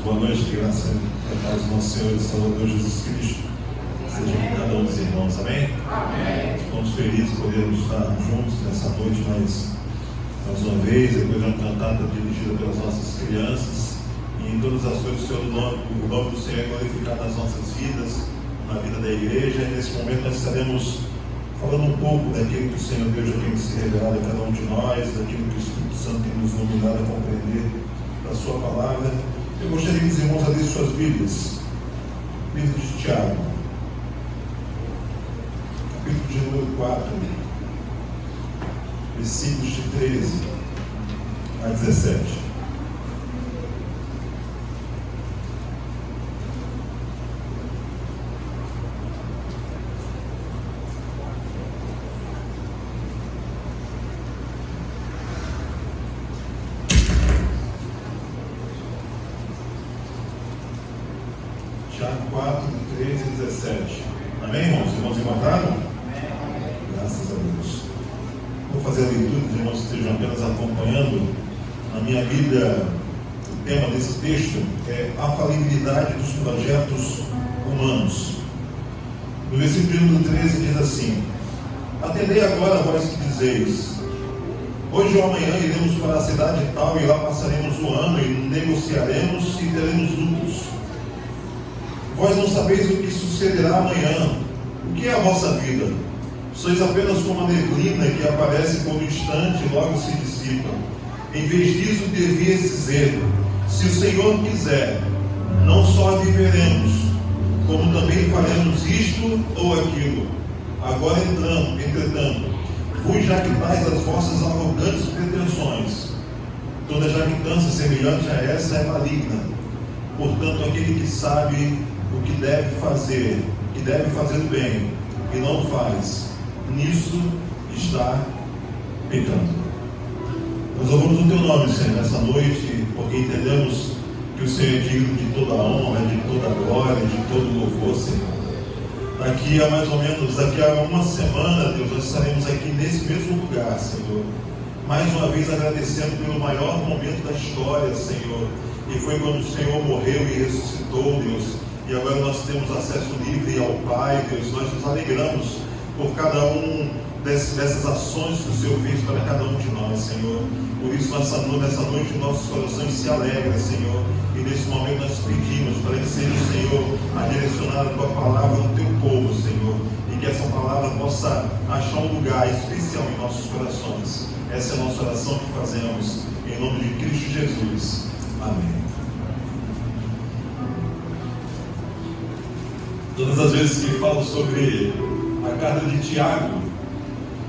Boa noite, que graça e paz do nosso Senhor e Salvador Jesus Cristo seja com cada um dos irmãos, amém? Amém. Estamos felizes de podermos estar juntos nessa noite mais uma vez, depois de uma cantada dirigida pelas nossas crianças, e em todas as coisas o nome do Senhor é glorificado nas nossas vidas, na vida da igreja. E nesse momento nós estaremos falando um pouco daquilo que o Senhor Deus já tem se revelado a cada um de nós, daquilo que o Espírito Santo tem nos iluminado a compreender da sua palavra. Eu gostaria que os irmãos abrissem suas Bíblias. Livro de Tiago, capítulo de número 4, versículos de 13 a 17. Tiago 4, 13 e 17. Amém, irmãos? Os irmãos encontraram? Amém. Graças a Deus. Vou fazer a leitura, os irmãos estejam apenas acompanhando. Na minha Bíblia, o tema desse texto é a falibilidade dos projetos humanos. No versículo número 13 diz assim: atendei agora, vós que dizeis, hoje ou amanhã iremos para a cidade tal e lá passaremos o ano e negociaremos e teremos lucros. Vós não sabeis o que sucederá amanhã. O que é a vossa vida? Sois apenas como a neblina que aparece por um instante e logo se dissipa. Em vez disso, devias dizer: se o Senhor quiser, não só viveremos, como também faremos isto ou aquilo. Agora entretanto, vos jactais as vossas arrogantes pretensões. Toda jactância semelhante a essa é maligna. Portanto, aquele que sabe o que deve fazer do bem e não faz, nisso está pecando. Nós louvamos o teu nome, Senhor, nessa noite, porque entendemos que o Senhor é digno de toda a honra, de toda a glória, de todo o louvor, Senhor. Daqui a uma semana, Deus, nós estaremos aqui nesse mesmo lugar, Senhor, mais uma vez agradecendo pelo maior momento da história, Senhor, e foi quando o Senhor morreu e ressuscitou, Deus. E agora nós temos acesso livre ao Pai, Deus. Nós nos alegramos por cada um dessas ações que o Senhor fez para cada um de nós, Senhor. Por isso, nessa noite, nossos corações se alegram, Senhor. E nesse momento nós pedimos para que seja o Senhor a direcionar a Tua palavra ao Teu povo, Senhor. E que essa palavra possa achar um lugar especial em nossos corações. Essa é a nossa oração que fazemos. Em nome de Cristo Jesus. Amém. Todas as vezes que falo sobre a carta de Tiago,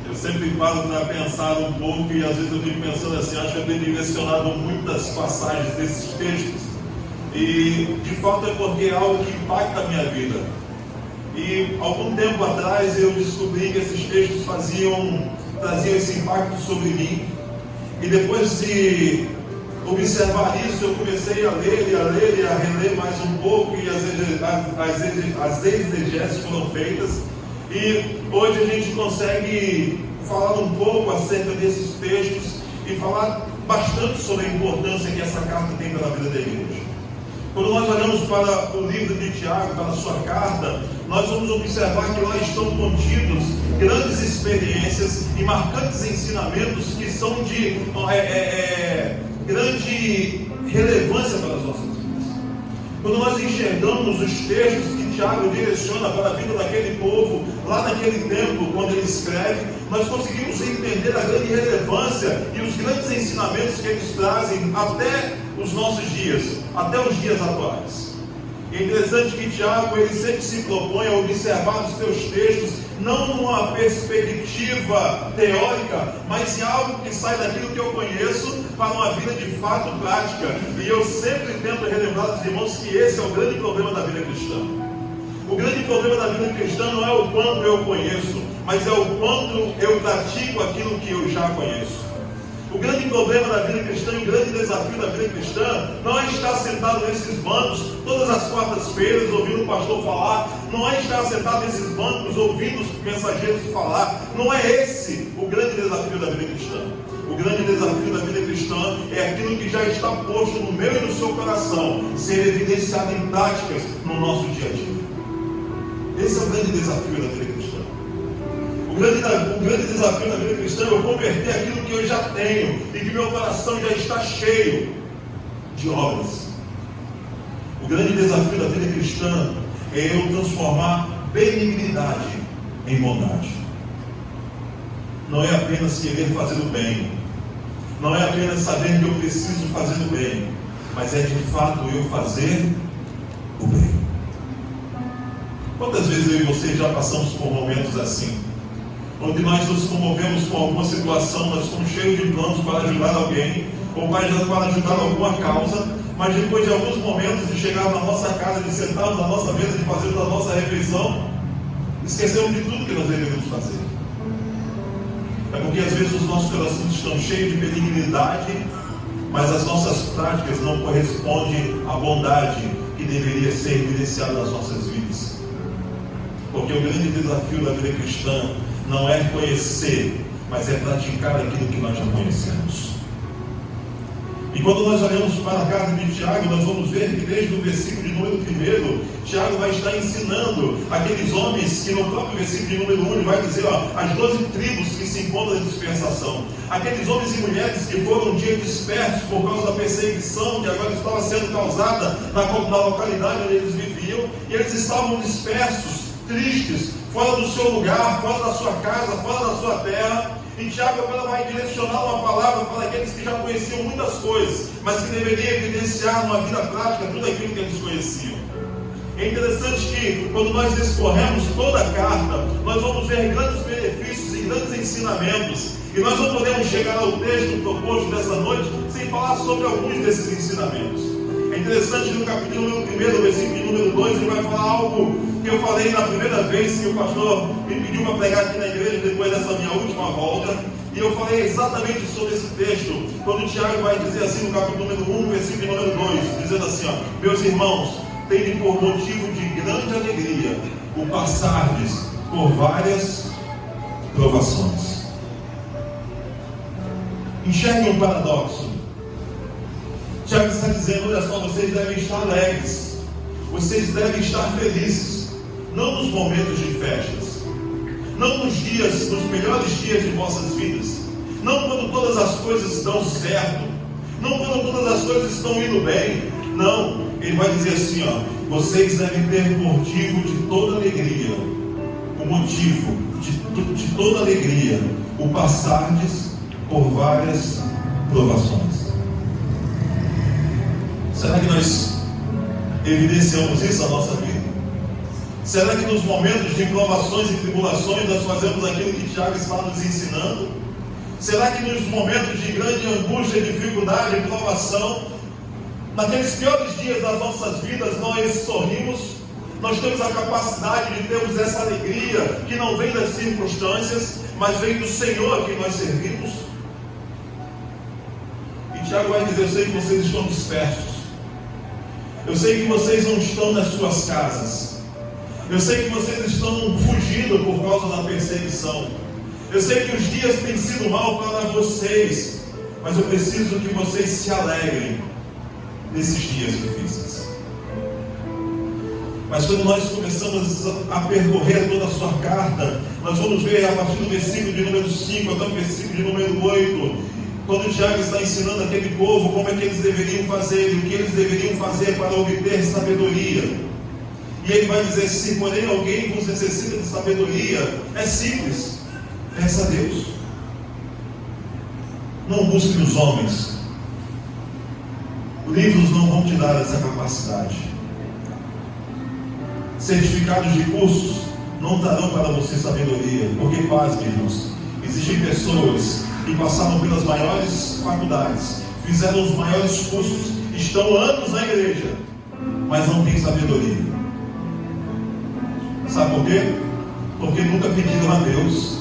eu sempre paro para pensar um pouco e às vezes eu fico pensando assim, acho que eu tenho direcionado muitas passagens desses textos e de fato é porque é algo que impacta a minha vida. E algum tempo atrás eu descobri que esses textos traziam esse impacto sobre mim, e depois de observar isso, eu comecei a ler e a reler mais um pouco, e as exegeses foram feitas, e hoje a gente consegue falar um pouco acerca desses textos e falar bastante sobre a importância que essa carta tem para a vida da igreja. Quando nós olhamos para o livro de Tiago, para a sua carta, nós vamos observar que lá estão contidos grandes experiências e marcantes ensinamentos que são de grande relevância para as nossas vidas. Quando nós enxergamos os textos que Tiago direciona para a vida daquele povo, lá naquele tempo, quando ele escreve, nós conseguimos entender a grande relevância e os grandes ensinamentos que eles trazem até os nossos dias, até os dias atuais. É interessante que Tiago, ele sempre se propõe a observar os seus textos, não numa perspectiva teórica, mas em algo que sai daquilo que eu conheço para uma vida de fato prática. E eu sempre tento relembrar aos irmãos que esse é o grande problema da vida cristã. O grande problema da vida cristã não é o quanto eu conheço, mas é o quanto eu pratico aquilo que eu já conheço. O grande problema da vida cristã e o grande desafio da vida cristã não é estar sentado nesses bancos todas as quartas-feiras ouvindo o pastor falar, não é estar sentado nesses bancos ouvindo os mensageiros falar. Não é esse o grande desafio da vida cristã. O grande desafio da vida cristã cristã é aquilo que já está posto no meu e no seu coração, ser evidenciado em práticas no nosso dia a dia. Esse é o grande desafio da vida cristã. O grande desafio da vida cristã é eu converter aquilo que eu já tenho e que meu coração já está cheio de obras. O grande desafio da vida cristã é eu transformar benignidade em bondade. Não é apenas querer fazer o bem, não é apenas saber que eu preciso fazer o bem, mas é de fato eu fazer o bem. Quantas vezes eu e você já passamos por momentos assim, onde nós nos comovemos com alguma situação, nós estamos cheios de planos para ajudar alguém, ou para ajudar alguma causa, mas depois de alguns momentos de chegar na nossa casa, de sentarmos na nossa mesa, de fazermos a nossa refeição, esquecemos de tudo que nós deveríamos fazer. É porque às vezes os nossos corações estão cheios de benignidade, mas as nossas práticas não correspondem à bondade que deveria ser evidenciada nas nossas vidas. Porque o grande desafio da vida cristã não é conhecer, mas é praticar aquilo que nós já conhecemos. E quando nós olhamos para a carta de Tiago, nós vamos ver que desde o versículo de número 1, Tiago vai estar ensinando aqueles homens que no próprio versículo de número 1 ele vai dizer, as 12 tribos que se encontram em dispersação. Aqueles homens e mulheres que foram um dia dispersos por causa da perseguição que agora estava sendo causada na localidade onde eles viviam, e eles estavam dispersos, tristes, fora do seu lugar, fora da sua casa, fora da sua terra. E Tiago agora vai direcionar uma palavra para aqueles que já conheciam muitas coisas, mas que deveriam evidenciar numa vida prática tudo aquilo que eles conheciam. É interessante que quando nós discorremos toda a carta, nós vamos ver grandes benefícios e grandes ensinamentos. E nós não podemos chegar ao texto proposto dessa noite sem falar sobre alguns desses ensinamentos. É interessante que no capítulo 1, versículo de número 2, ele vai falar algo que eu falei na primeira vez que o pastor me pediu para pregar aqui na igreja, depois dessa minha última volta. E eu falei exatamente sobre esse texto, quando o Tiago vai dizer assim no capítulo número 1, versículo de número 2, dizendo assim, meus irmãos, tende por motivo de grande alegria o passardes por várias provações. Enxergue um paradoxo. Tiago está dizendo, olha só, vocês devem estar alegres, vocês devem estar felizes, não nos momentos de festas, não nos melhores dias de vossas vidas, não quando todas as coisas dão certo, não quando todas as coisas estão indo bem, não, ele vai dizer assim, vocês devem ter motivo de toda alegria, o motivo de toda alegria, o passardes por várias provações. Será que nós evidenciamos isso na nossa vida? Será que nos momentos de provações e tribulações nós fazemos aquilo que Tiago está nos ensinando? Será que nos momentos de grande angústia, dificuldade e provação, naqueles piores dias das nossas vidas, nós sorrimos? Nós temos a capacidade de termos essa alegria que não vem das circunstâncias, mas vem do Senhor a quem nós servimos? E Tiago vai dizer, eu sei que vocês estão dispersos. Eu sei que vocês não estão nas suas casas. Eu sei que vocês estão fugindo por causa da perseguição. Eu sei que os dias têm sido mal para vocês, mas eu preciso que vocês se alegrem nesses dias difíceis. Mas quando nós começamos a percorrer toda a sua carta, nós vamos ver a partir do versículo de número 5 até o versículo de número 8, quando Tiago está ensinando aquele povo como é que eles deveriam fazer e o que eles deveriam fazer para obter sabedoria. E ele vai dizer, se porém alguém vos necessita de sabedoria, é simples, peça a Deus. Não busque nos homens. Livros não vão te dar essa capacidade. Certificados de cursos não darão para você sabedoria, porque pasme, irmãos, existem pessoas que passaram pelas maiores faculdades, fizeram os maiores cursos, estão anos na igreja, mas não têm sabedoria. Sabe por quê? Porque nunca pediram a Deus,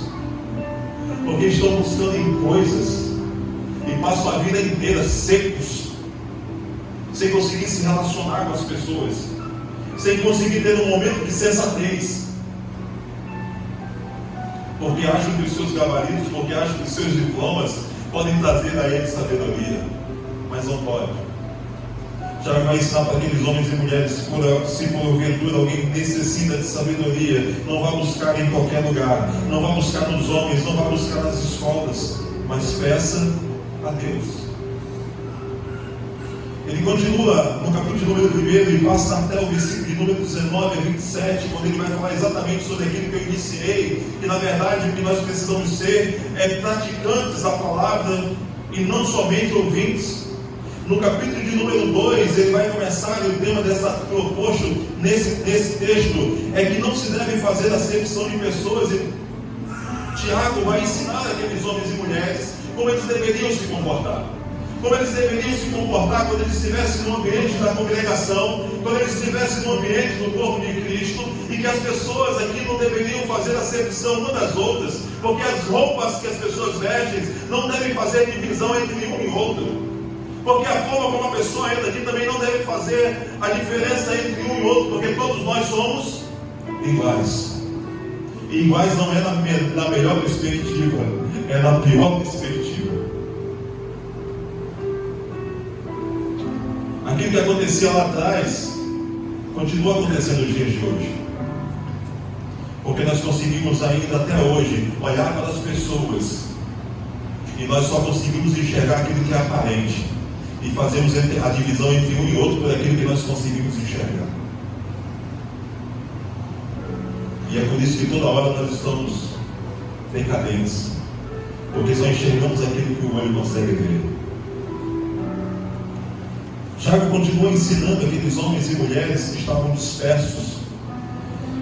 porque estão buscando em coisas e passam a vida inteira secos, sem conseguir se relacionar com as pessoas, sem conseguir ter um momento de sensatez, porque acham que os seus gabaritos, porque acham que os seus diplomas podem trazer a ele sabedoria, mas não pode. Tiago vai ensinar para aqueles homens e mulheres, se porventura alguém necessita de sabedoria, não vá buscar em qualquer lugar, não vá buscar nos homens, não vá buscar nas escolas, mas peça a Deus. Ele continua no capítulo número 1 e passa até o versículo de número 19 a 27, quando ele vai falar exatamente sobre aquilo que eu iniciei, que na verdade o que nós precisamos ser é praticantes da palavra e não somente ouvintes. No capítulo de número 2, ele vai começar, e o tema dessa proposto nesse texto é que não se deve fazer acepção de pessoas, e Tiago vai ensinar aqueles homens e mulheres como eles deveriam se comportar. Como eles deveriam se comportar quando eles estivessem no ambiente da congregação, quando eles estivessem no ambiente do corpo de Cristo, e que as pessoas aqui não deveriam fazer acepção umas das outras, porque as roupas que as pessoas vestem não devem fazer divisão entre um e outro. Porque a forma como a pessoa entra aqui também não deve fazer a diferença entre um e outro, porque todos nós somos iguais. E iguais não é na melhor perspectiva, é na pior perspectiva. Aquilo que acontecia lá atrás continua acontecendo nos dias de hoje, porque nós conseguimos ainda até hoje olhar para as pessoas e nós só conseguimos enxergar aquilo que é aparente e fazemos a divisão entre um e outro por aquilo que nós conseguimos enxergar. E é por isso que toda hora nós estamos decadentes, porque só enxergamos aquilo que o olho consegue ver. Tiago continua ensinando aqueles homens e mulheres que estavam dispersos.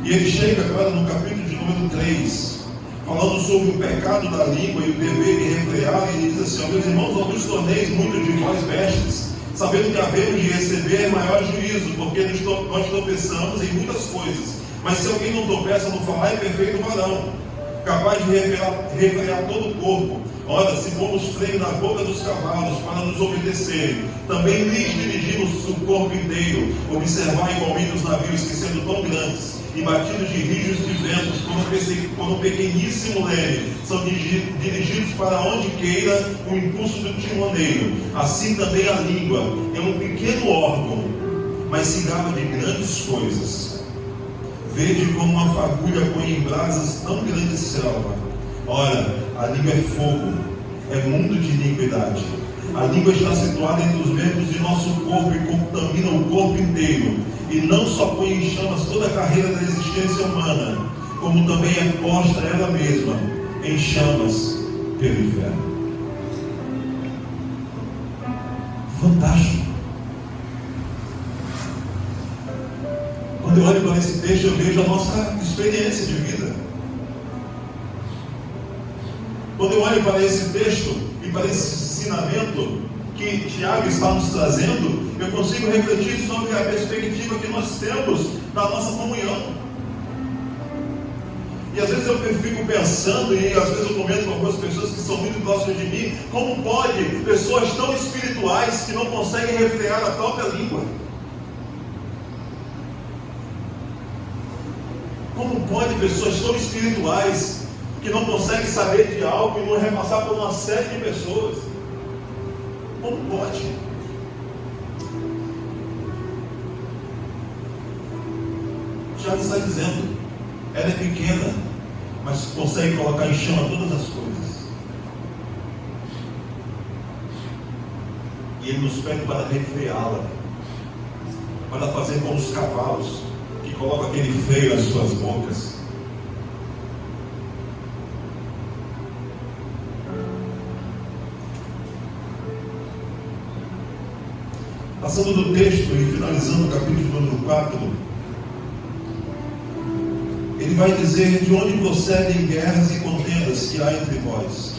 E ele chega agora no capítulo de número 3, falando sobre o pecado da língua e o dever de refrear. E ele diz assim: meus irmãos, não vos torneis muito de vós mestres, sabendo que havemos de receber maior juízo, porque nós tropeçamos em muitas coisas. Mas se alguém não tropeça no falar, é perfeito varão, capaz de refrear todo o corpo. Ora, se pomos freio na boca dos cavalos para nos obedecerem, também lhes dirigimos o corpo inteiro. Observar igualmente os navios que, sendo tão grandes e batidos de rijos de ventos por um pequeníssimo leme, são dirigidos para onde queira o impulso do timoneiro. Assim também a língua é um pequeno órgão, mas se gaba de grandes coisas. Vede como uma fagulha põe em brasas tão grande selva. Ora, a língua é fogo, é mundo de iniquidade. A língua está situada entre os membros de nosso corpo e contamina o corpo inteiro. E não só põe em chamas toda a carreira da existência humana, como também é posta ela mesma em chamas pelo inferno. Fantástico. Quando eu olho para esse texto, eu vejo a nossa experiência de vida. Quando eu olho para esse texto e para esse ensinamento que Tiago está nos trazendo, eu consigo refletir sobre a perspectiva que nós temos da nossa comunhão. E às vezes eu fico pensando, e às vezes eu comento com algumas pessoas que são muito próximas de mim, como pode pessoas tão espirituais que não conseguem refrear a própria língua? Como pode pessoas tão espirituais que não conseguem saber de algo e não repassar por uma série de pessoas? Como pode? Já está dizendo, ela é pequena, mas consegue colocar em chama todas as coisas. E Ele nos pede para refreá-la, para fazer como os cavalos que colocam aquele freio nas suas bocas. Passando do texto e finalizando o capítulo número 4, ele vai dizer de onde procedem guerras e contendas que há entre vós.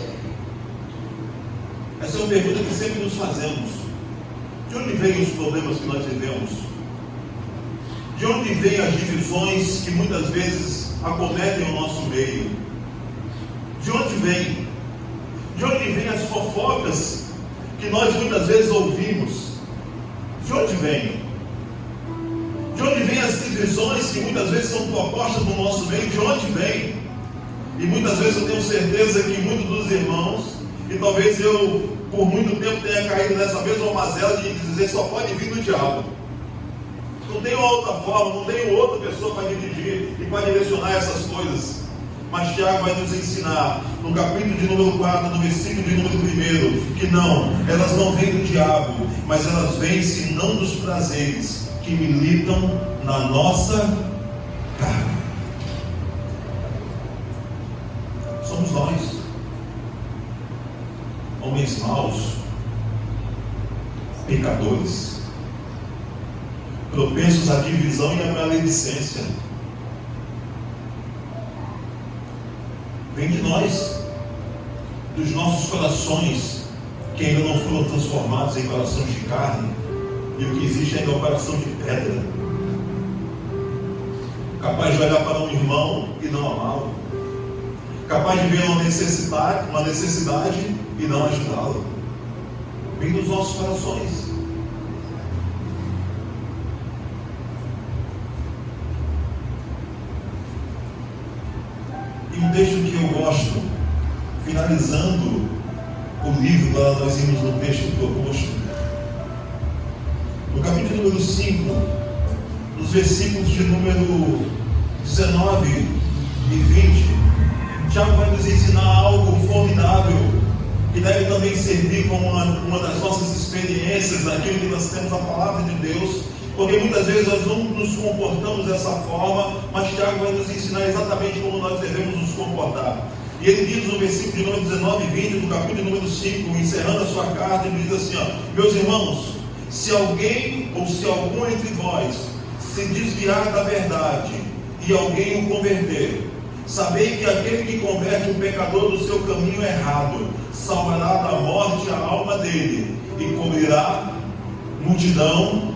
Essa é uma pergunta que sempre nos fazemos. De onde vêm os problemas que nós vivemos? De onde vêm as divisões que muitas vezes acometem o nosso meio? De onde vêm? De onde vêm as fofocas que nós muitas vezes ouvimos? De onde vem? De onde vêm as divisões que muitas vezes são propostas no nosso meio? De onde vem? E muitas vezes eu tenho certeza que muitos dos irmãos E talvez eu, por muito tempo, tenha caído nessa mesma mazela de dizer só pode vir do diabo. Não tem outra forma, não tem outra pessoa para dirigir e para direcionar essas coisas. Mas Tiago vai nos ensinar, no capítulo de número 4, no versículo de número 1, que não, elas não vêm do diabo, mas elas vêm senão dos prazeres que militam na nossa carne. Somos nós, homens maus, pecadores, propensos à divisão e à maledicência. Vem de nós, dos nossos corações, que ainda não foram transformados em coração de carne, e o que existe ainda é o coração de pedra, capaz de olhar para um irmão e não amá-lo, capaz de ver uma necessidade e não ajudá-lo. Vem dos nossos corações. E um texto que eu gosto, finalizando o livro, nós vimos no texto proposto, no capítulo número 5, nos versículos de número 19 e 20, Tiago vai nos ensinar algo formidável, que deve também servir como uma das nossas experiências naquilo que nós temos a palavra de Deus, porque muitas vezes nós não nos comportamos dessa forma, mas Tiago vai nos ensinar exatamente como nós devemos nos comportar. E ele diz no versículo de número 19 e 20 do capítulo número 5, encerrando a sua carta, ele diz assim: meus irmãos, se alguém ou se algum entre vós se desviar da verdade e alguém o converter, sabei que aquele que converte o pecador do seu caminho errado salvará da morte a alma dele e cobrirá multidão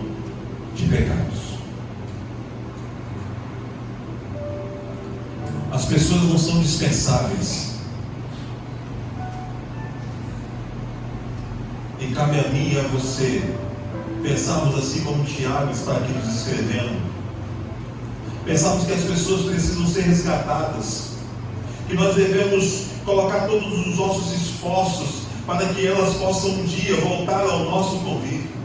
de pecados. As pessoas não são dispensáveis, e cabe a mim e a você pensarmos assim como Tiago está aqui nos escrevendo. Pensarmos que as pessoas precisam ser resgatadas, que nós devemos colocar todos os nossos esforços para que elas possam um dia voltar ao nosso convívio.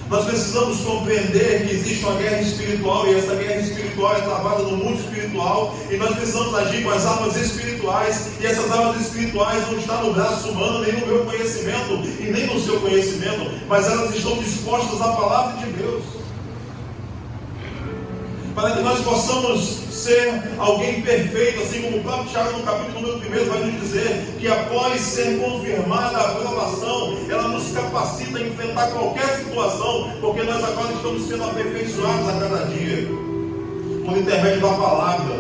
Nós precisamos compreender que existe uma guerra espiritual, e essa guerra espiritual é travada no mundo espiritual, e nós precisamos agir com as armas espirituais, e essas armas espirituais não estão no braço humano, nem no meu conhecimento, e nem no seu conhecimento, mas elas estão dispostas à palavra de Deus, para que nós possamos ser alguém perfeito, assim como o próprio Tiago no capítulo número 1 vai nos dizer, que após ser confirmada a aprovação, ela nos capacita a enfrentar qualquer situação, porque nós agora estamos sendo aperfeiçoados a cada dia, por intermédio da palavra,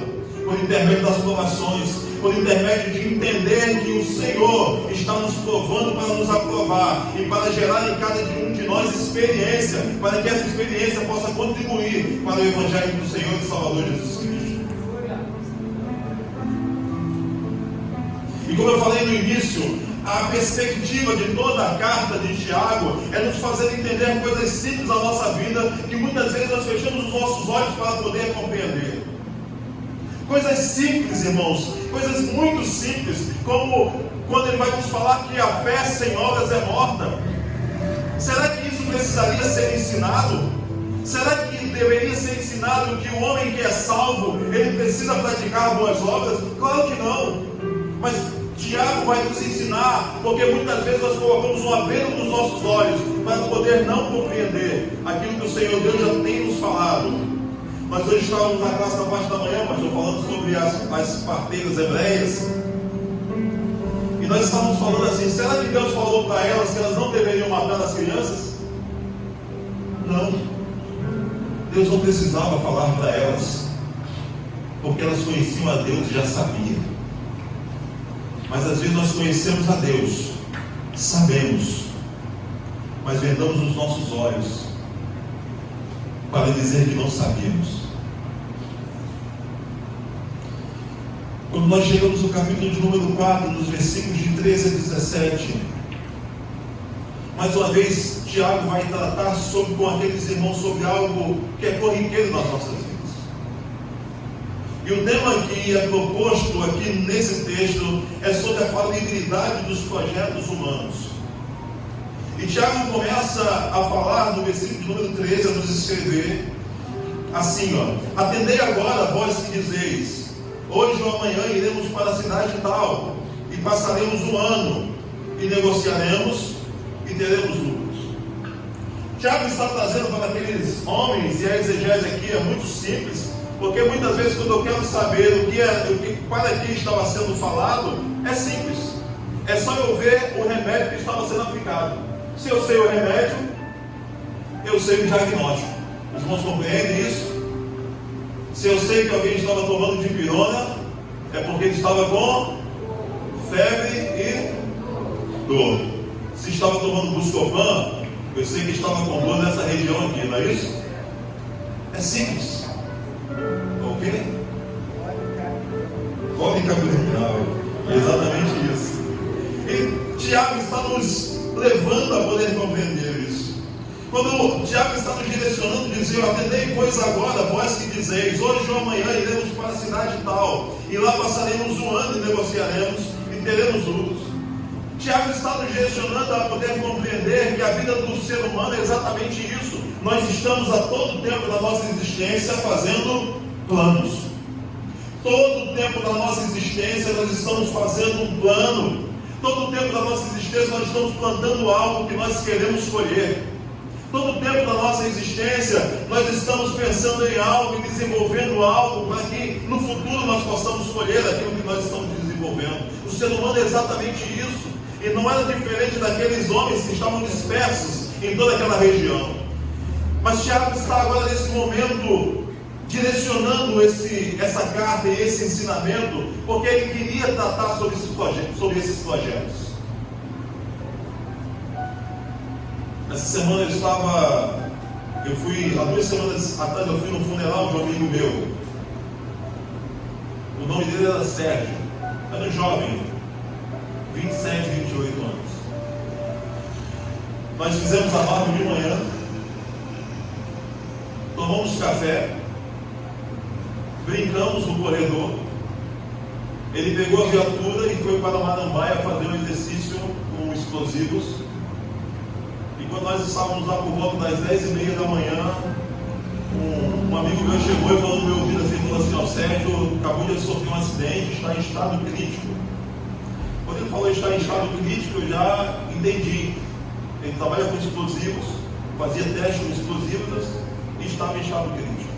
por intermédio das provações, por intermédio de entender que o Senhor está nos provando para nos aprovar, e para gerar em cada um de nós experiência, para que essa experiência possa contribuir para o Evangelho do Senhor e Salvador Jesus Cristo. E como eu falei no início, a perspectiva de toda a carta de Tiago é nos fazer entender coisas simples da nossa vida, que muitas vezes nós fechamos os nossos olhos para poder compreender. Coisas simples, irmãos, coisas muito simples, como quando ele vai nos falar que a fé sem obras é morta. Será que isso precisaria ser ensinado? Será que deveria ser ensinado que o homem que é salvo, ele precisa praticar boas obras? Claro que não. Mas Tiago vai nos ensinar, porque muitas vezes nós colocamos uma venda nos nossos olhos para poder não compreender aquilo que o Senhor Deus já tem nos falado. Nós hoje estávamos na classe da parte da manhã, pastor, falando sobre as parteiras hebreias, e nós estávamos falando assim: será que Deus falou para elas que elas não deveriam matar as crianças? Não, Deus não precisava falar para elas, porque elas conheciam a Deus e já sabiam. Mas às vezes nós conhecemos a Deus, sabemos, mas vendamos os nossos olhos para dizer que não sabíamos. Quando nós chegamos no capítulo de número 4, nos versículos de 13 a 17, mais uma vez Tiago vai tratar com aqueles irmãos sobre algo que é corriqueiro nas nossas vidas. E o tema que é proposto aqui nesse texto é sobre a falibilidade dos projetos humanos. E Tiago começa a falar no versículo número 13, a nos escrever assim, atendei agora, vós que dizeis, hoje ou amanhã iremos para a cidade tal, e passaremos um ano, e negociaremos, e teremos lucros. Tiago está trazendo para aqueles homens, e a exegese aqui é muito simples, porque muitas vezes quando eu quero saber para que estava sendo falado, é simples. É só eu ver o remédio que estava sendo aplicado. Se eu sei o remédio, eu sei o diagnóstico. Os irmãos compreendem isso? Se eu sei que alguém estava tomando dipirona, é porque ele estava com febre e dor. Se estava tomando Buscopan, eu sei que estava com dor nessa região aqui, não é isso? É simples. Ok? Cólica abdominal. Exatamente isso. E Tiago está nos levando a poder compreender isso. Quando Tiago está nos direcionando, dizendo, atendei pois agora, vós que dizeis, hoje ou amanhã iremos para a cidade tal, e lá passaremos um ano e negociaremos, e teremos lucros. Tiago está nos direcionando a poder compreender que a vida do ser humano é exatamente isso. Nós estamos a todo tempo da nossa existência fazendo planos. Todo o tempo da nossa existência nós estamos fazendo um plano. Todo o tempo da nossa existência nós estamos plantando algo que nós queremos colher. Todo o tempo da nossa existência nós estamos pensando em algo e desenvolvendo algo para que no futuro nós possamos colher aquilo que nós estamos desenvolvendo. O ser humano é exatamente isso. E não era diferente daqueles homens que estavam dispersos em toda aquela região. Mas Tiago está agora nesse momento direcionando essa carta e esse ensinamento, porque ele queria tratar sobre esses projetos. Essa semana há 2 semanas atrás eu fui no funeral de um amigo meu. O nome dele era Sérgio, era um jovem, 27, 28 anos. Nós fizemos a barba de manhã, tomamos café, brincamos no corredor. Ele pegou a viatura e foi para Marambaia fazer um exercício com explosivos. E quando nós estávamos lá por volta das 10h30 da manhã, um amigo meu chegou e falou no meu ouvido assim, falou assim, Sérgio, acabou de sofrer um acidente, está em estado crítico. Quando ele falou estar em estado crítico, eu já entendi. Ele trabalha com explosivos, fazia teste com explosivos e estava em estado crítico.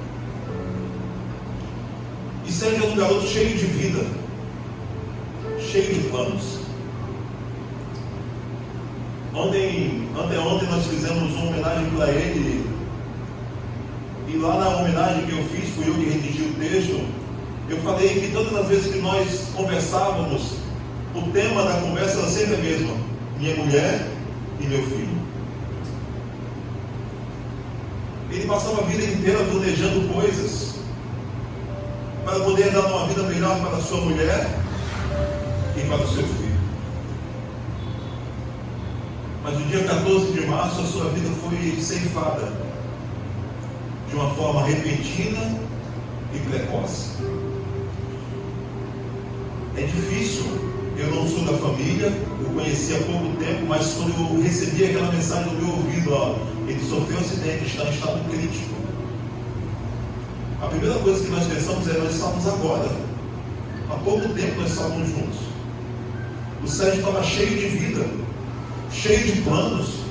E Sérgio é um garoto cheio de vida, cheio de planos. Anteontem nós fizemos uma homenagem para ele, e lá na homenagem que eu fiz, fui eu que redigi o texto, eu falei que todas as vezes que nós conversávamos, o tema da conversa era sempre a mesma: minha mulher e meu filho. Ele passava a vida inteira planejando coisas para poder dar uma vida melhor para a sua mulher e para o seu filho. Mas no dia 14 de março a sua vida foi ceifada de uma forma repentina e precoce. É difícil, eu não sou da família, eu conheci há pouco tempo, mas quando eu recebi aquela mensagem no meu ouvido, ele sofreu um acidente, está em estado crítico. A primeira coisa que nós pensamos é, nós estávamos agora, há pouco tempo nós estávamos juntos. O Sérgio estava cheio de vida, cheio de planos,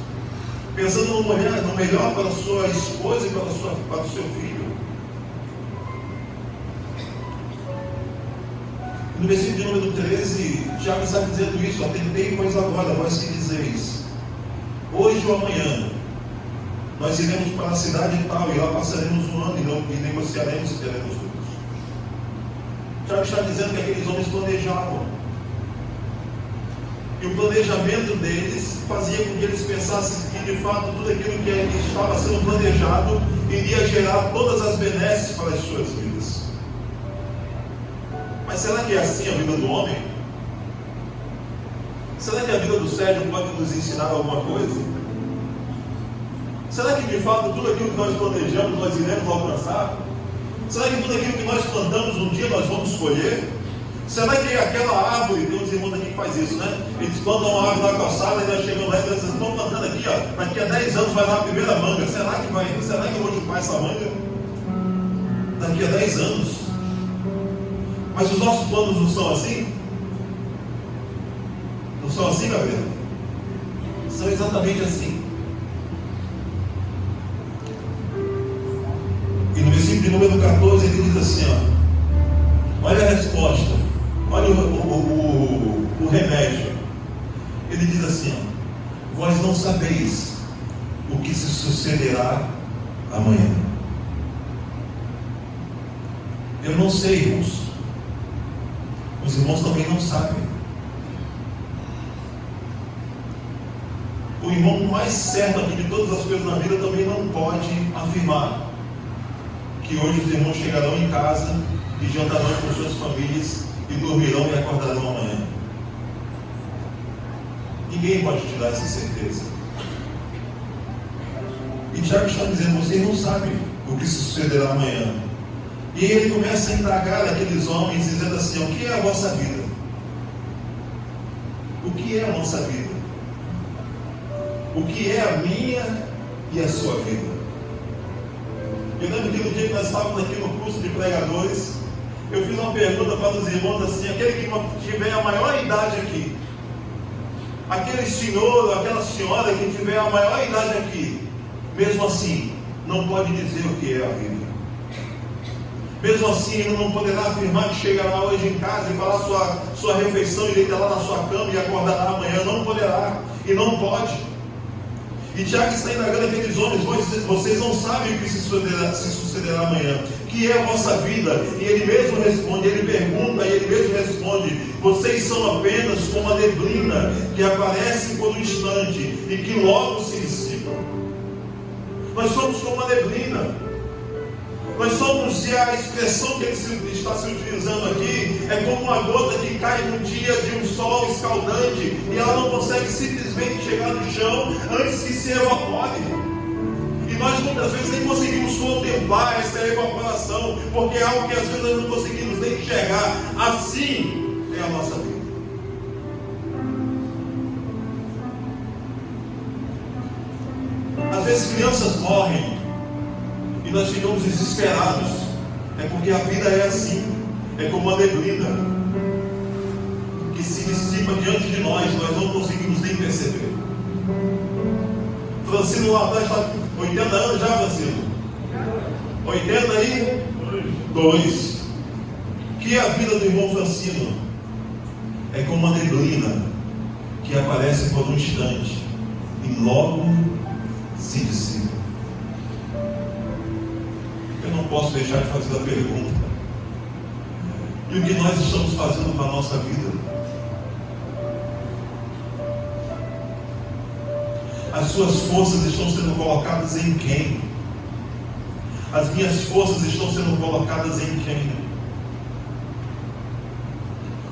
pensando no melhor para a sua esposa e para o seu filho. No versículo número 13, Tiago está dizendo isso: atendei pois agora, vós que dizeis, hoje ou amanhã nós iremos para a cidade tal, e lá passaremos um ano e negociaremos e teremos lucros. Tiago está dizendo que aqueles homens planejavam, e o planejamento deles fazia com que eles pensassem que de fato tudo aquilo que estava sendo planejado iria gerar todas as benesses para as suas vidas. Mas será que é assim a vida do homem? Será que a vida do Sérgio pode nos ensinar alguma coisa? Será que de fato tudo aquilo que nós planejamos nós iremos alcançar? Será que tudo aquilo que nós plantamos um dia nós vamos colher? Será que aquela árvore, tem uns irmãos aqui que faz isso, né? Eles plantam uma árvore na calçada e nós chegamos lá e nós estamos plantando aqui, ó. Daqui a 10 anos vai dar a primeira manga. Será que eu vou chupar essa manga? Daqui a 10 anos. Mas os nossos planos não são assim? Não são assim, Gabriel? São exatamente assim. E no versículo de número 14 ele diz assim, ó, olha a resposta, olha o remédio. Ele diz assim, ó, vós não sabeis o que se sucederá amanhã. Eu não sei, irmãos. Os irmãos também não sabem. O irmão mais certo aqui de todas as coisas na vida também não pode afirmar que hoje os irmãos chegarão em casa e jantarão com suas famílias e dormirão e acordarão amanhã. Ninguém pode te dar essa certeza. E Tiago está dizendo, vocês não sabem o que sucederá amanhã. E ele começa a indagar aqueles homens, dizendo assim, o que é a vossa vida? O que é a nossa vida? O que é a minha e a sua vida? Eu lembro que no dia que nós estávamos aqui no curso de pregadores, eu fiz uma pergunta para os irmãos assim, aquele que tiver a maior idade aqui, aquele senhor ou aquela senhora que tiver a maior idade aqui, mesmo assim, não pode dizer o que é a vida. Mesmo assim, ele não poderá afirmar que chegará hoje em casa e fará sua refeição e deitará na sua cama e acordará amanhã. Não poderá e não pode. E Tiago está indagando aqueles homens, vocês não sabem o que se sucederá amanhã, que é a vossa vida. E ele mesmo responde, ele pergunta e ele mesmo responde, vocês são apenas como a neblina que aparece por um instante e que logo se dissipa. Nós somos como a neblina. Nós somos, e a expressão que ele está se utilizando aqui é como uma gota que cai no dia de um sol escaldante e ela não consegue simplesmente chegar no chão antes que se evapore. E nós muitas vezes nem conseguimos contemplar essa evaporação, porque é algo que às vezes nós não conseguimos nem enxergar. Assim é a nossa vida. Às vezes crianças morrem e nós ficamos desesperados. É porque a vida é assim. É como uma neblina que se dissipa diante de nós não conseguimos nem perceber. Francino lá atrás está 80 anos já, Francino? 82. Que é a vida do irmão Francino? É como uma neblina que aparece por um instante e logo se dissipa. Eu não posso deixar de fazer a pergunta: e o que nós estamos fazendo para a nossa vida? As suas forças estão sendo colocadas em quem? As minhas forças estão sendo colocadas em quem?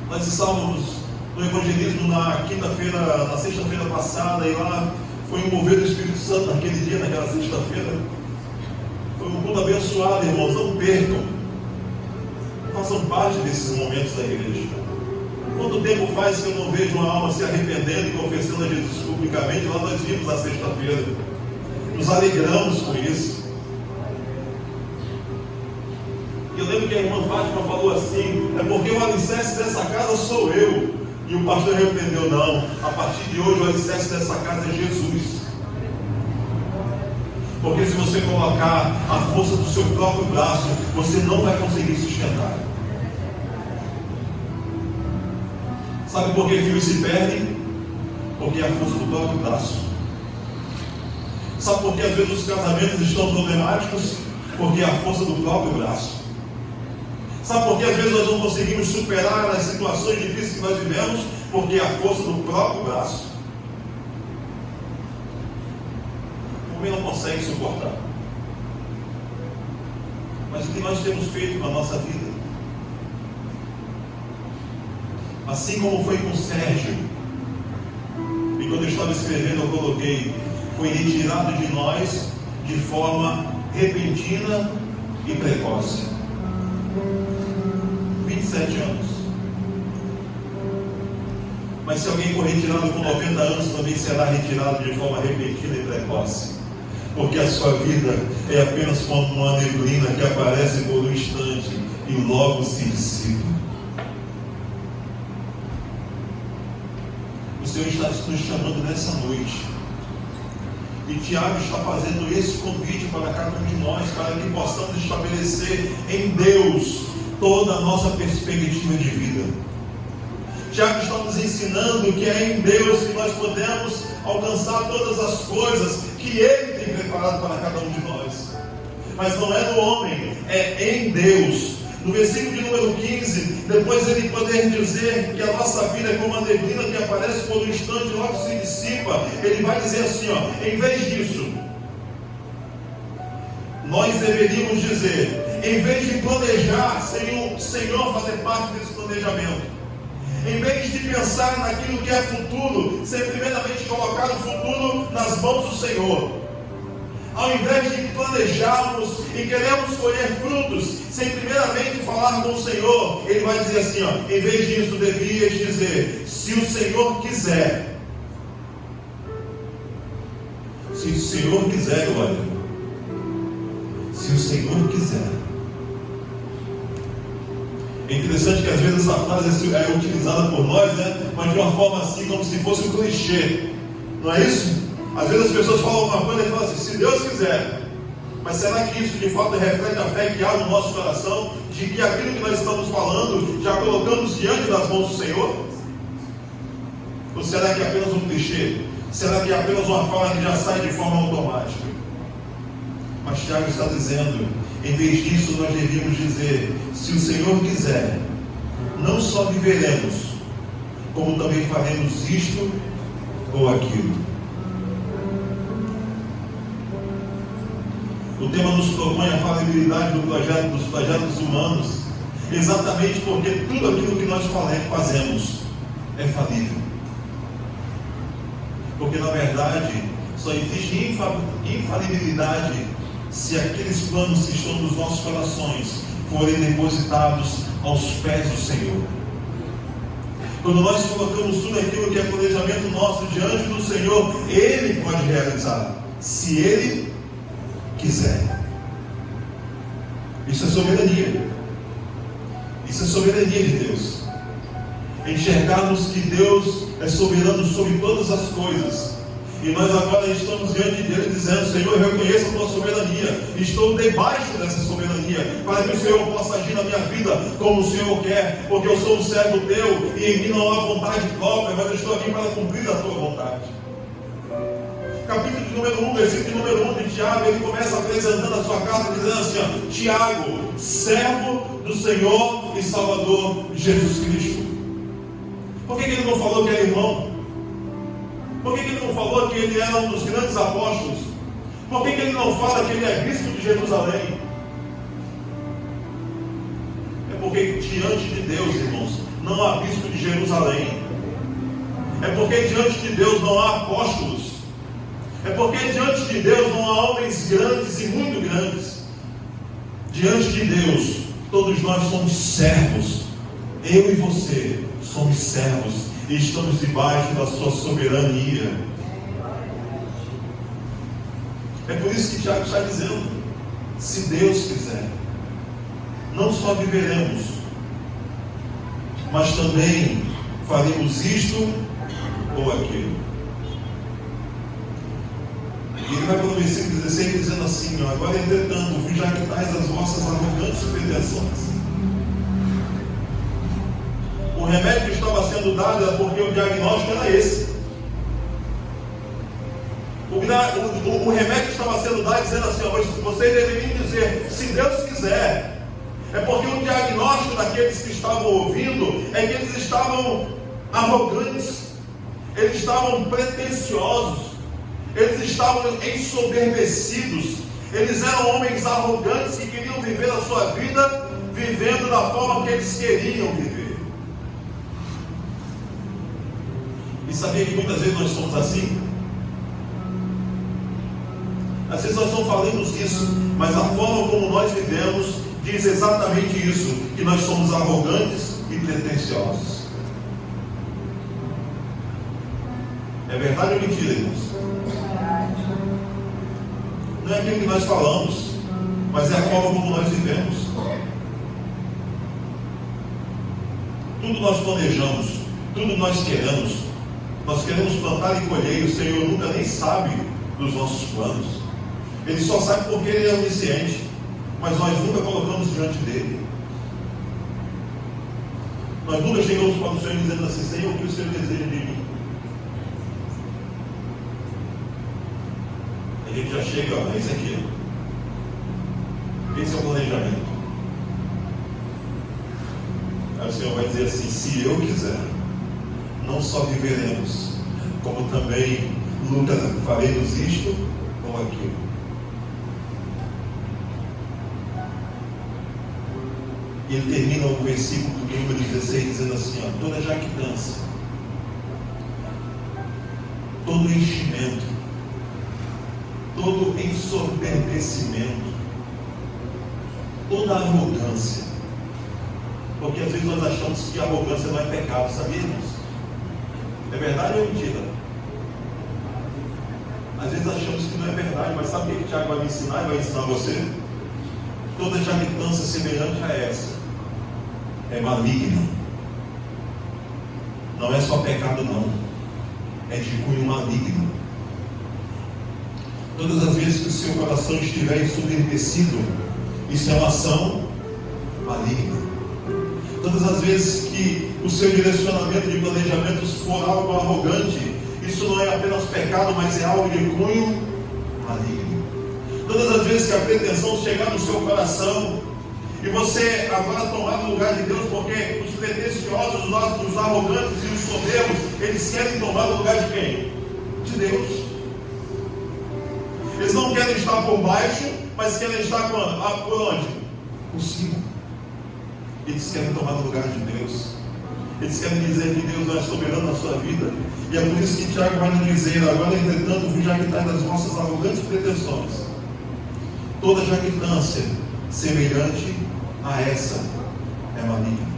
Nós estávamos no evangelismo na quinta-feira, na sexta-feira passada, e lá foi um mover do Espírito Santo naquele dia, naquela sexta-feira. Foi um culto abençoado, irmãos. Não percam. Façam parte desses momentos da igreja. Quanto tempo faz que eu não vejo uma alma se arrependendo e confessando a Jesus publicamente? Lá nós vimos na sexta-feira. Nos alegramos com isso. E eu lembro que a irmã Fátima falou assim: é porque o alicerce dessa casa sou eu. E o pastor repreendeu: não, a partir de hoje o alicerce dessa casa é Jesus. Porque se você colocar a força do seu próprio braço, você não vai conseguir sustentar. Sabe por que filhos se perdem? Porque é a força do próprio braço. Sabe por que às vezes os casamentos estão problemáticos? Porque é a força do próprio braço. Sabe por que às vezes nós não conseguimos superar as situações difíceis que nós vivemos? Porque é a força do próprio braço. O homem não consegue suportar. Mas o que nós temos feito na nossa vida? Assim como foi com Sérgio, e quando eu estava escrevendo eu coloquei: foi retirado de nós de forma repentina e precoce. 27 anos. Mas se alguém for retirado com 90 anos, também será retirado de forma repentina e precoce. Porque a sua vida é apenas como uma neblina que aparece por um instante e logo se dissipa. O Senhor está nos chamando nessa noite. E Tiago está fazendo esse convite para cada um de nós, para que possamos estabelecer em Deus toda a nossa perspectiva de vida. Tiago está nos ensinando que é em Deus que nós podemos alcançar todas as coisas que Ele tem preparado para cada um de nós. Mas não é no homem, é em Deus. No versículo de número 15, depois ele poder dizer que a nossa vida é como uma neblina que aparece por um instante e logo se dissipa, ele vai dizer assim, em vez disso, nós deveríamos dizer, em vez de planejar, Senhor fazer parte desse planejamento, em vez de pensar naquilo que é futuro, ser primeiramente colocar o futuro nas mãos do Senhor. Ao invés de planejarmos e queremos colher frutos, sem primeiramente falar com o Senhor, Ele vai dizer assim, em vez disso, deverias dizer, se o Senhor quiser. Se o Senhor quiser, glória. Se o Senhor quiser. É interessante que às vezes essa frase é utilizada por nós, mas de uma forma assim, como se fosse um clichê. Não é isso? Às vezes as pessoas falam uma coisa e falam assim, se Deus quiser. Mas será que isso de fato reflete a fé que há no nosso coração, de que aquilo que nós estamos falando, já colocamos diante das mãos do Senhor? Ou será que é apenas um clichê? Será que é apenas uma fala que já sai de forma automática? Mas Tiago está dizendo, em vez disso nós devíamos dizer, se o Senhor quiser, não só viveremos, como também faremos isto ou aquilo. O tema nos propõe a falibilidade dos projetos humanos, exatamente porque tudo aquilo que nós fazemos é falível. Porque na verdade só existe infalibilidade se aqueles planos que estão nos nossos corações forem depositados aos pés do Senhor. Quando nós colocamos tudo aquilo que é planejamento nosso diante do Senhor, Ele pode realizar, se Ele quiser. Isso é soberania. Isso é soberania de Deus. Enxergarmos que Deus é soberano sobre todas as coisas. E nós agora estamos diante dele dizendo, Senhor, eu reconheço a tua soberania. Estou debaixo dessa soberania, para que o Senhor possa agir na minha vida como o Senhor quer, porque eu sou um servo teu e em mim não há vontade própria, mas eu estou aqui para cumprir a tua vontade. Capítulo de número 1, versículo de número 1 de Tiago, ele começa apresentando a sua carta dizendo assim, Tiago, servo do Senhor e Salvador Jesus Cristo. Por que ele não falou que era irmão? Por que ele não falou que ele era um dos grandes apóstolos? Por que ele não fala que ele é bispo de Jerusalém? É porque diante de Deus, irmãos, não há bispo de Jerusalém. É porque diante de Deus não há apóstolos. É porque diante de Deus não há homens grandes e muito grandes. Diante de Deus, todos nós somos servos. Eu e você somos servos e estamos debaixo da sua soberania. É por isso que Tiago está dizendo, se Deus quiser, não só viveremos, mas também faremos isto ou aquilo. E ele vai para o versículo 16 dizendo assim, agora entretanto, vos jactais as vossas arrogantes pretensões. O remédio que estava sendo dado era porque o diagnóstico era esse. O remédio que estava sendo dado dizendo assim, mas vocês deveriam dizer, se Deus quiser. É porque o diagnóstico daqueles que estavam ouvindo é que eles estavam arrogantes, eles estavam pretensiosos, eles estavam ensoberbecidos, eles eram homens arrogantes que queriam viver a sua vida vivendo da forma que eles queriam viver. E sabia que muitas vezes nós somos assim? Às vezes nós não falamos isso, mas a forma como nós vivemos diz exatamente isso, que nós somos arrogantes e pretensiosos. É verdade ou mentira, irmãos? Não é aquilo que nós falamos, mas é a forma como nós vivemos. Tudo nós planejamos, tudo nós queremos. Nós queremos plantar e colher, e o Senhor nunca nem sabe dos nossos planos. Ele só sabe porque Ele é onisciente, mas nós nunca colocamos diante dEle. Nós nunca chegamos para o Senhor dizendo assim: Senhor, o que o Senhor deseja de mim? A gente já chega, ó, é isso aqui. Esse é o planejamento. Aí o Senhor vai dizer assim: se eu quiser, não só viveremos, como também faremos isto ou aquilo. E ele termina o versículo do número 16 dizendo assim: ó, toda jactância, todo enchimento, todo ensoberbecimento, toda arrogância. Porque às vezes nós achamos que a arrogância não é pecado, sabíamos? É verdade ou mentira? Às vezes achamos que não é verdade, mas sabe o que Tiago vai me ensinar e vai ensinar você? Toda jactância semelhante a essa é maligna. Não é só pecado, não. É de cunho maligno. Todas as vezes que o seu coração estiver ensoberbecido, isso é uma ação maligna. Todas as vezes que o seu direcionamento de planejamentos for algo arrogante, isso não é apenas pecado, mas é algo de cunho maligno. Todas as vezes que a pretensão chegar no seu coração, e você agora tomar o lugar de Deus, porque os pretensiosos, os arrogantes e os soberbos, eles querem tomar o lugar de quem? De Deus. Eles não querem estar por baixo, mas querem estar por onde? Por cima. Eles querem tomar o lugar de Deus. Eles querem dizer que Deus não é soberano na sua vida. E é por isso que Tiago vai nos dizer: agora, entretanto, vos jactai das vossas arrogantes pretensões. Toda jactância semelhante a essa é maligna.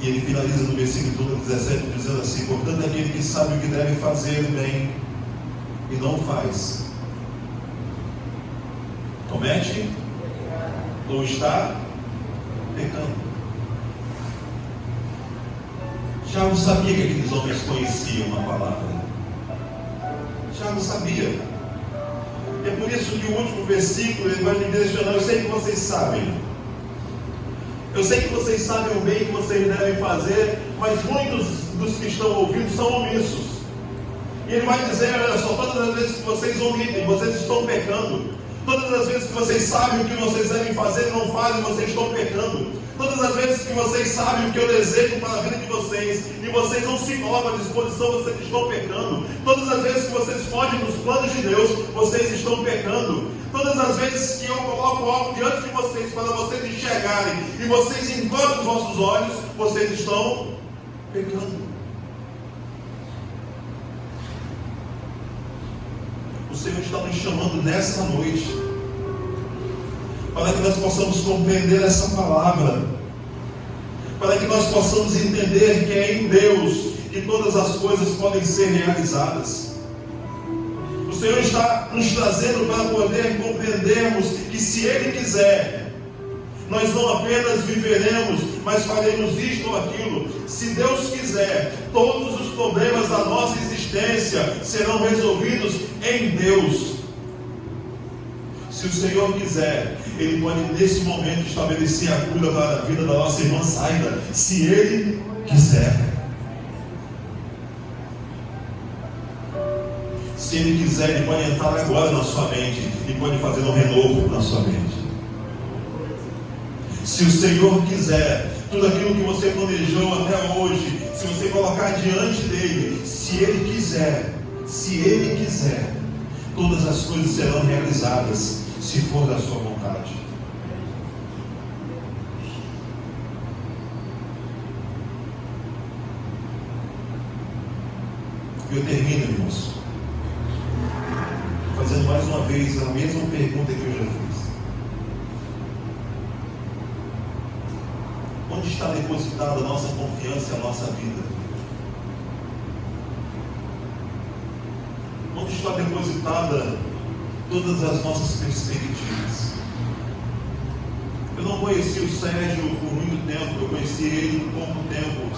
E ele finaliza no versículo 17 dizendo assim: portanto, aquele que sabe o que deve fazer bem e não faz, comete ou está pecando. Tiago sabia que aqueles homens conheciam a palavra. Tiago sabia. É por isso que o último versículo ele vai me direcionar: eu sei que vocês sabem. Eu sei que vocês sabem o bem que vocês devem fazer, mas muitos dos que estão ouvindo são omissos. E ele vai dizer: olha só, todas as vezes que vocês omitem, vocês estão pecando. Todas as vezes que vocês sabem o que vocês devem fazer e não fazem, vocês estão pecando. Todas as vezes que vocês sabem o que eu desejo para a vida de vocês e vocês não se colocam à disposição, vocês estão pecando. Todas as vezes que vocês fogem dos planos de Deus, vocês estão pecando. Todas as vezes que eu coloco algo diante de vocês para vocês enxergarem e vocês encobrem os vossos olhos, vocês estão pecando. O Senhor está nos chamando nessa noite para que nós possamos compreender essa palavra, para que nós possamos entender que é em Deus que todas as coisas podem ser realizadas. O Senhor está nos trazendo para poder compreendermos que, se Ele quiser, nós não apenas viveremos, mas faremos isto ou aquilo. Se Deus quiser, todos os problemas da nossa existência serão resolvidos em Deus. Se o Senhor quiser, Ele pode nesse momento estabelecer a cura para a vida da nossa irmã Saida, se Ele quiser. Se Ele quiser, Ele pode entrar agora na sua mente e pode fazer um renovo na sua mente. Se o Senhor quiser, tudo aquilo que você planejou até hoje, se você colocar diante dEle, se Ele quiser, todas as coisas serão realizadas, se for da sua vontade. Eu termino, irmãos, fazendo mais uma vez a mesma pergunta que eu já fiz. Onde está depositada a nossa confiança e a nossa vida? Onde está depositada todas as nossas perspectivas? Eu não conheci o Sérgio por muito tempo, eu conheci ele por pouco tempo,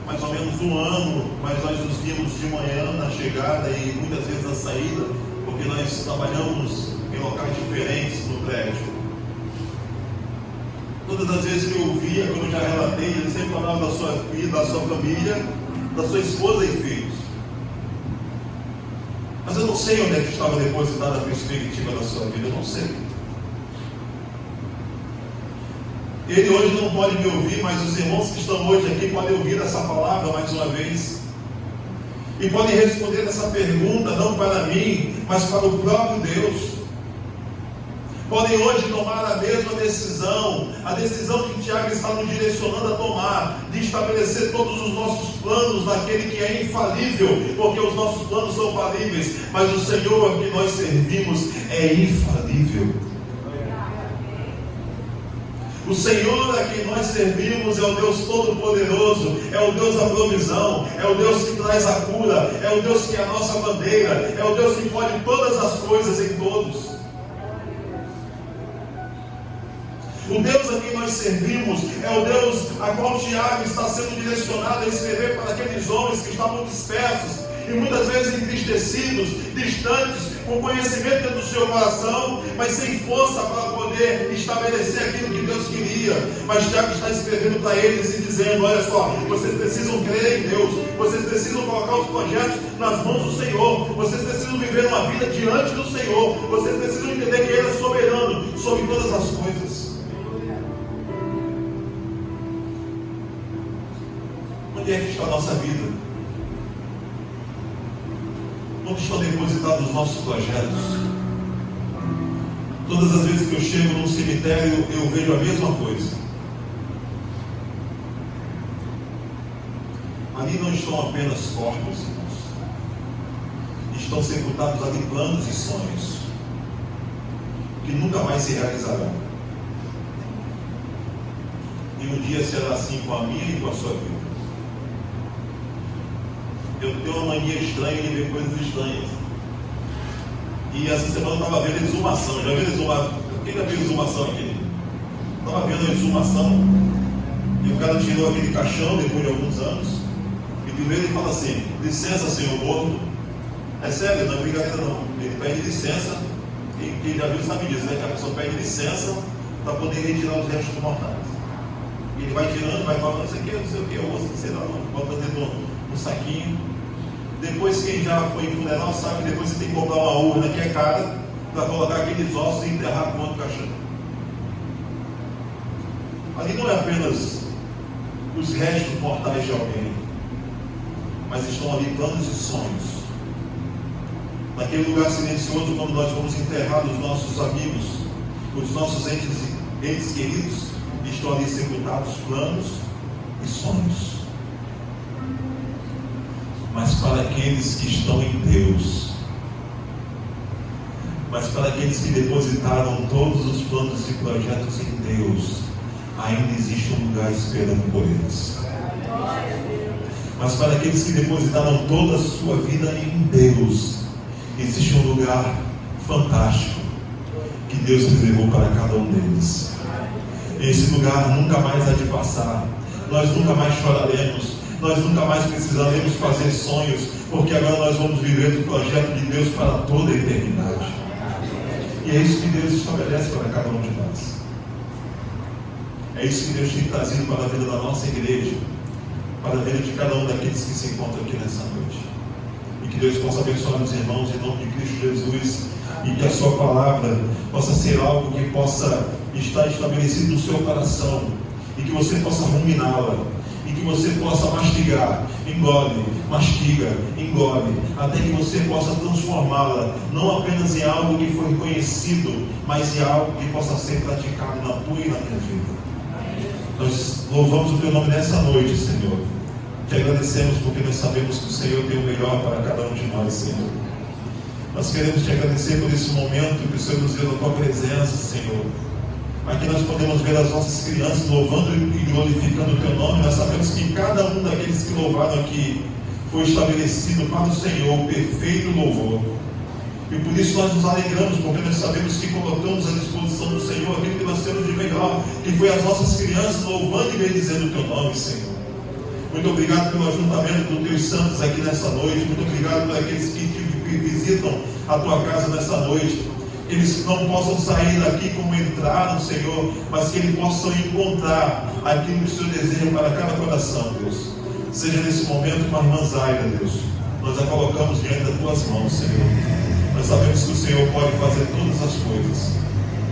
mais ou menos um ano, mas nós nos vimos de manhã na chegada e muitas vezes na saída, porque nós trabalhamos em locais diferentes no prédio. Todas as vezes que eu ouvia, como eu já relatei, ele sempre falava da sua vida, da sua família, da sua esposa e filhos. Mas eu não sei onde é que estava depositada a perspectiva da sua vida, eu não sei. Ele hoje não pode me ouvir, mas os irmãos que estão hoje aqui podem ouvir essa palavra mais uma vez. E podem responder essa pergunta, não para mim, mas para o próprio Deus. Podem hoje tomar a mesma decisão, a decisão que Tiago está nos direcionando a tomar, de estabelecer todos os nossos planos naquele que é infalível, porque os nossos planos são falíveis, mas o Senhor a que nós servimos é infalível. O Senhor a quem nós servimos é o Deus Todo-Poderoso, é o Deus da provisão, é o Deus que traz a cura, é o Deus que é a nossa bandeira, é o Deus que pode todas as coisas em todos. O Deus a quem nós servimos é o Deus a qual Tiago está sendo direcionado a escrever para aqueles homens que estavam dispersos e muitas vezes entristecidos, distantes, com conhecimento dentro do seu coração, mas sem força para poder estabelecer aquilo que Deus queria. Mas Tiago está escrevendo para eles e dizendo: olha só, vocês precisam crer em Deus, vocês precisam colocar os projetos nas mãos do Senhor, vocês precisam viver uma vida diante do Senhor, vocês precisam entender que Ele é soberano sobre todas as coisas. Onde é que está a nossa vida? Onde estão depositados os nossos projetos? Todas as vezes que eu chego num cemitério, eu vejo a mesma coisa. Ali não estão apenas corpos, irmãos. Estão sepultados ali planos e sonhos que nunca mais se realizarão. E um dia será assim com a minha e com a sua vida. Eu tenho uma mania estranha de ver coisas estranhas. E essa semana eu estava vendo exumação. Já viu exumação? Quem já viu exumação aqui? Estava vendo a exumação. E o cara tirou aquele caixão depois de alguns anos. E primeiro ele fala assim: licença, senhor morto. É sério, não é brincadeira não. Ele pede licença. Quem já viu sabe disso, né? Que a pessoa pede licença para poder retirar os restos mortais. E ele vai tirando, vai falando: isso aqui, não sei o que, eu sei lá, bota dentro no saquinho. Depois, quem já foi em funeral sabe que depois você tem que comprar uma urna que é cara para colocar aqueles ossos e enterrar com outro caixão. Ali não é apenas os restos mortais de alguém, mas estão ali planos e sonhos. Naquele lugar silencioso, quando nós vamos enterrar os nossos amigos, os nossos entes queridos, estão ali sepultados planos e sonhos. Mas para aqueles que estão em Deus, mas para aqueles que depositaram todos os planos e projetos em Deus, ainda existe um lugar esperando por eles. Mas para aqueles que depositaram toda a sua vida em Deus, existe um lugar fantástico que Deus reservou para cada um deles. Esse lugar nunca mais há de passar. Nós nunca mais choraremos. Nós nunca mais precisaremos fazer sonhos, porque agora nós vamos viver do projeto de Deus para toda a eternidade. E é isso que Deus estabelece para cada um de nós. É isso que Deus tem trazido para a vida da nossa igreja, para a vida de cada um daqueles que se encontram aqui nessa noite. E que Deus possa abençoar os irmãos em nome de Cristo Jesus, e que a sua palavra possa ser algo que possa estar estabelecido no seu coração, e que você possa ruminá-la, e que você possa mastigar, engole, mastiga, engole, até que você possa transformá-la, não apenas em algo que foi conhecido, mas em algo que possa ser praticado na tua e na minha vida. Nós louvamos o teu nome nessa noite, Senhor. Te agradecemos porque nós sabemos que o Senhor tem o melhor para cada um de nós, Senhor. Nós queremos te agradecer por esse momento que o Senhor nos deu na tua presença, Senhor. Aqui nós podemos ver as nossas crianças louvando e glorificando o teu nome. Nós sabemos que cada um daqueles que louvaram aqui foi estabelecido para o Senhor o perfeito louvor. E por isso nós nos alegramos, porque nós sabemos que colocamos à disposição do Senhor aquilo que nós temos de melhor, que foi as nossas crianças louvando e bendizendo o teu nome, Senhor. Muito obrigado pelo ajuntamento dos teus santos aqui nessa noite. Muito obrigado por aqueles que visitam a tua casa nessa noite. Que eles não possam sair daqui como entraram, Senhor, mas que eles possam encontrar aquilo que o Senhor deseja para cada coração, Deus. Seja nesse momento com a irmã Zaida, Deus. Nós a colocamos diante das tuas mãos, Senhor. Nós sabemos que o Senhor pode fazer todas as coisas.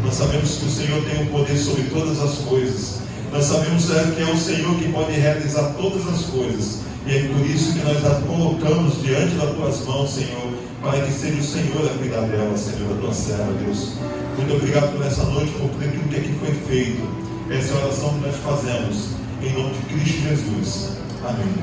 Nós sabemos que o Senhor tem o poder sobre todas as coisas. Nós sabemos que é o Senhor que pode realizar todas as coisas. E é por isso que nós a colocamos diante das tuas mãos, Senhor, para que seja o Senhor a cuidar dela, Senhor, da tua serva, Deus. Muito obrigado por essa noite, por aquilo que aqui foi feito. Essa é a oração que nós fazemos, em nome de Cristo Jesus. Amém.